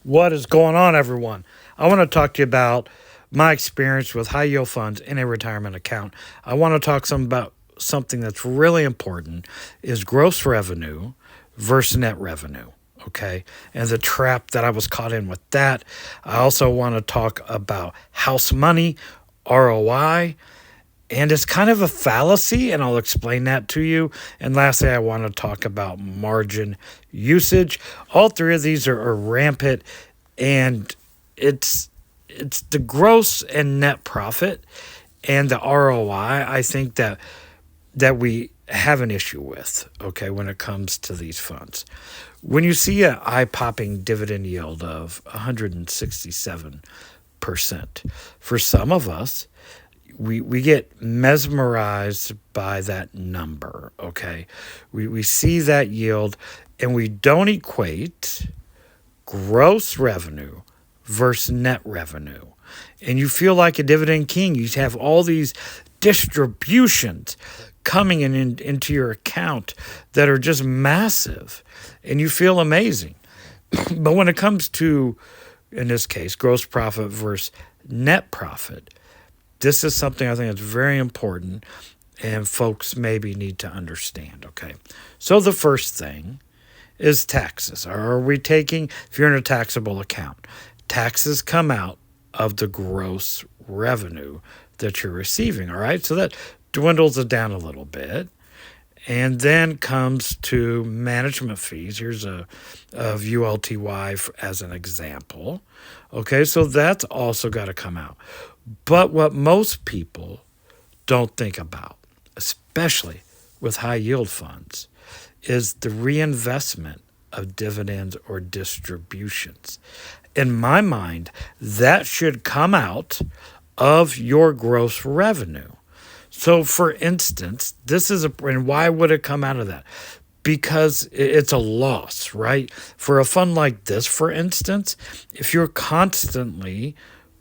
What is going on, everyone? I want to talk to you about my experience with high yield funds in a retirement account. I want to talk some about something that's really important is gross revenue versus net revenue. Okay. And the trap that I was caught in with that. I also want to talk about house money, ROI, and it's kind of a fallacy, and I'll explain that to you. And lastly, I want to talk about margin usage. All three of these are rampant, and it's the gross and net profit and the ROI. I think that we have an issue with, okay, when it comes to these funds. When you see an eye-popping dividend yield of 167%, for some of us, we get mesmerized by that number, okay? We see that yield and we don't equate gross revenue versus net revenue. And you feel like a dividend king. You have all these distributions coming into your account that are just massive and you feel amazing. But when it comes to, in this case, gross profit versus net profit, this is something I think is very important and folks maybe need to understand, okay? So the first thing is taxes. Are we taking, if you're in a taxable account, taxes come out of the gross revenue that you're receiving, all right? So that dwindles it down a little bit. And then comes to management fees. Here's of ULTY as an example. Okay, so that's also got to come out. But what most people don't think about, especially with high yield funds, is the reinvestment of dividends or distributions. In my mind, that should come out of your gross revenue. So, for instance, and why would it come out of that? Because it's a loss, right? For a fund like this, for instance, if you're constantly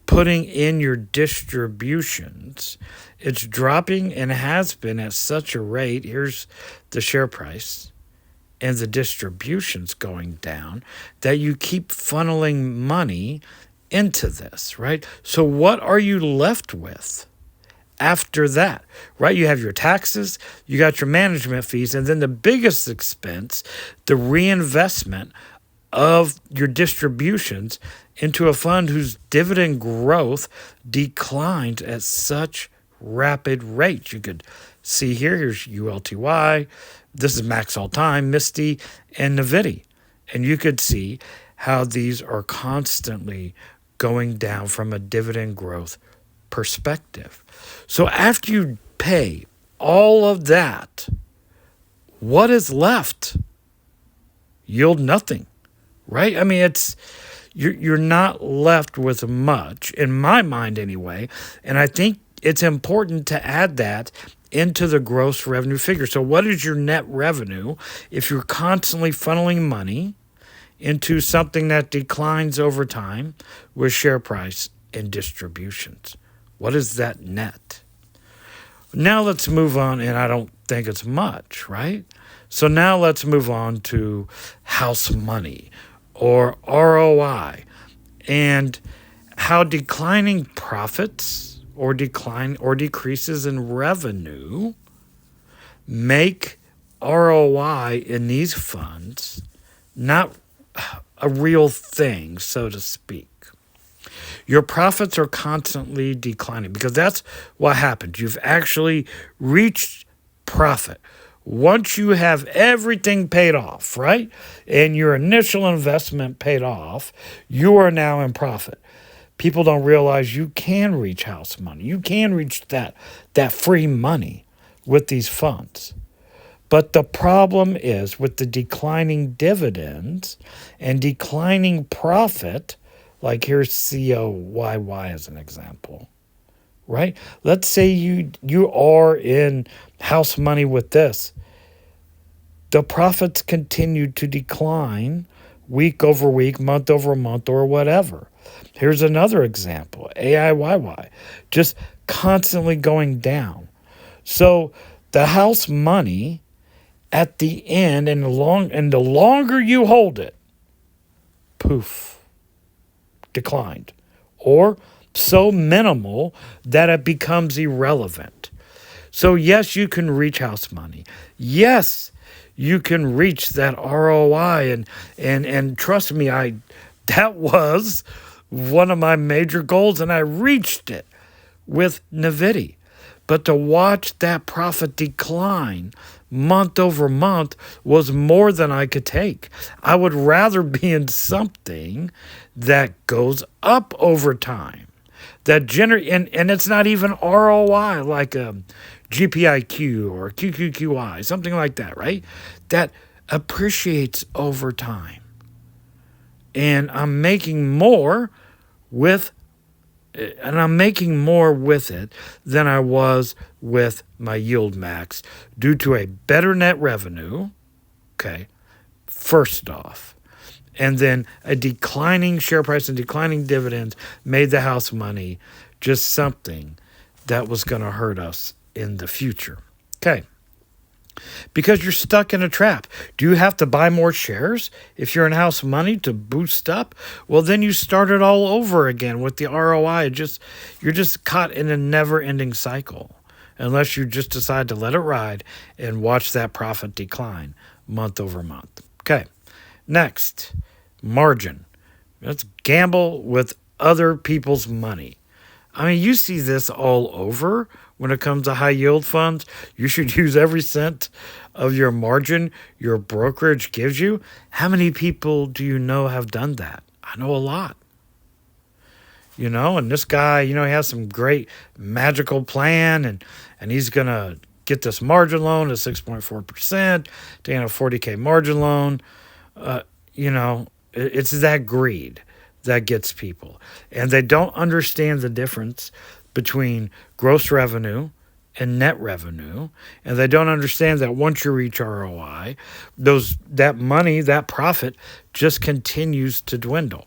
putting in your distributions, it's dropping and has been at such a rate. Here's the share price and the distributions going down that you keep funneling money into this, right? So what are you left with after that, right? You have your taxes, you got your management fees, and then the biggest expense, the reinvestment of your distributions into a fund whose dividend growth declines at such rapid rates. You could see here's ULTY, this is Max All Time, Misty, and Nvidia. And you could see how these are constantly going down from a dividend growth perspective. So after you pay all of that, what is left? Yield nothing, right? I mean, you're not left with much, in my mind anyway, and I think it's important to add that into the gross revenue figure. So what is your net revenue if you're constantly funneling money into something that declines over time with share price and distributions? What is that net? Now let's move on, and I don't think it's much, right? So now let's move on to house money or ROI and how declining profits or decreases in revenue make ROI in these funds not a real thing, so to speak. Your profits are constantly declining because that's what happens. You've actually reached profit. Once you have everything paid off, right, and your initial investment paid off, you are now in profit. People don't realize you can reach house money. You can reach that free money with these funds. But the problem is with the declining dividends and declining profit, like here's COYY as an example, right? Let's say you are in house money with this. The profits continue to decline week over week, month over month, or whatever. Here's another example, AIYY, just constantly going down. So the house money at the end and the longer you hold it, poof, declined, or so minimal that it becomes irrelevant. So yes, you can reach house money. Yes, you can reach that ROI, and trust me, that was one of my major goals, and I reached it with Nvidia. But to watch that profit decline month over month was more than I could take. I would rather be in something that goes up over time, that and it's not even ROI like a GPIQ or QQQI, something like that, right? That appreciates over time. And I'm making more with it than I was with my yield max due to a better net revenue, okay, first off. And then a declining share price and declining dividends made the house money just something that was going to hurt us in the future. Okay. Because you're stuck in a trap. Do you have to buy more shares if you're in house money to boost up? Well, then you start it all over again with the ROI. You're just caught in a never-ending cycle unless you just decide to let it ride and watch that profit decline month over month. Okay, next, margin. Let's gamble with other people's money. I mean, you see this all over when it comes to high yield funds. You should use every cent of your margin your brokerage gives you. How many people do you know have done that? I know a lot. And this guy, he has some great magical plan, and he's going to get this margin loan at 6.4%, taking a $40K margin loan. It's that greed that gets people. And they don't understand the difference between gross revenue and net revenue. And they don't understand that once you reach ROI, that money, that profit just continues to dwindle.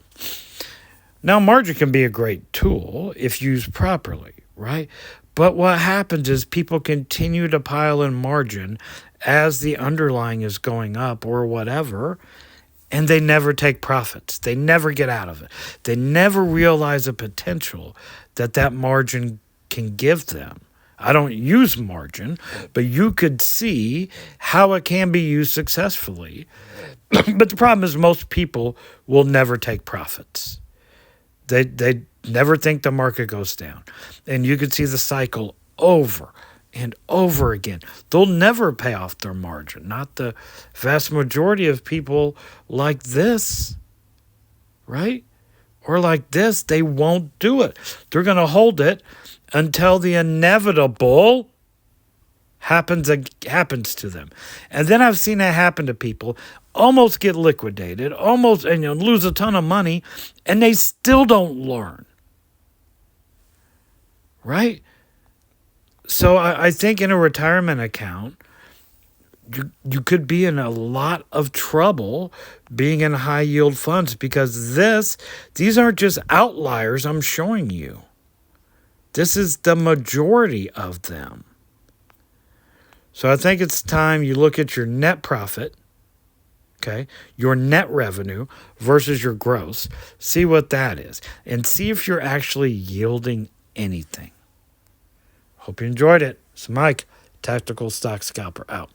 Now, margin can be a great tool if used properly, right? But what happens is people continue to pile in margin as the underlying is going up or whatever, and they never take profits. They never get out of it. They never realize the potential that margin can give them. I don't use margin, but you could see how it can be used successfully. But the problem is most people will never take profits. They never think the market goes down. And you could see the cycle over and over again. They'll never pay off their margin. Not the vast majority of people like this, right? Or like this, they won't do it. They're going to hold it until the inevitable happens to them. And then I've seen it happen to people, almost get liquidated, and lose a ton of money, and they still don't learn. Right? So I think in a retirement account, you could be in a lot of trouble being in high yield funds because these aren't just outliers I'm showing you. This is the majority of them. So I think it's time you look at your net profit, okay, your net revenue versus your gross. See what that is and see if you're actually yielding anything. Hope you enjoyed it. It's Mike, Tactical Stock Scalper, out.